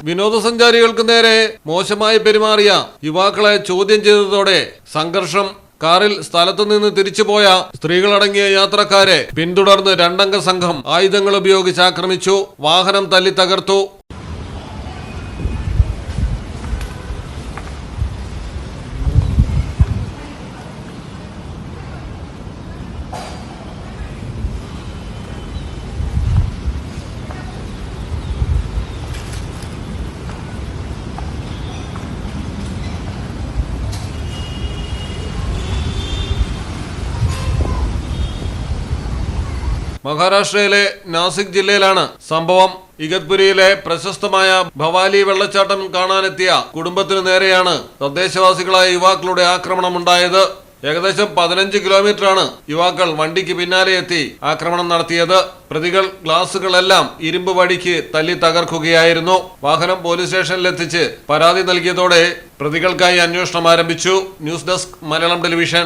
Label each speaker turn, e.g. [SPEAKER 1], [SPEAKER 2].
[SPEAKER 1] വിനോദസഞ്ചാരികൾക്ക് നേരെ മോശമായി പെരുമാറിയ യുവാക്കളെ ചോദ്യം ചെയ്തതോടെ സംഘർഷം കാറിൽ സ്ഥലത്തുനിന്ന് തിരിച്ചുപോയ സ്ത്രീകളടങ്ങിയ യാത്രക്കാരെ പിന്തുടർന്ന് രണ്ടംഗ സംഘം ആയുധങ്ങൾ ഉപയോഗിച്ച് ആക്രമിച്ചു. വാഹനം തല്ലി തകർത്തു. മഹാരാഷ്ട്രയിലെ നാസിക് ജില്ലയിലാണ് സംഭവം. ഇഗത്പുരിയിലെ പ്രശസ്തമായ ഭവാലി വെള്ളച്ചാട്ടം കാണാനെത്തിയ കുടുംബത്തിനു നേരെയാണ് തദ്ദേശവാസികളായ യുവാക്കളുടെ ആക്രമണമുണ്ടായത്. ഏകദേശം 15 കിലോമീറ്ററാണ് യുവാക്കൾ വണ്ടിക്ക് പിന്നാലെ എത്തി ആക്രമണം നടത്തിയത്. പ്രതികൾ ഗ്ലാസുകളെല്ലാം ഇരുമ്പ് വടിക്ക് തല്ലി തകർക്കുകയായിരുന്നു. വാഹനം പോലീസ് സ്റ്റേഷനിലെത്തിച്ച് പരാതി നൽകിയതോടെ പ്രതികൾക്കായി അന്വേഷണം ആരംഭിച്ചു. News desk Malayalam television.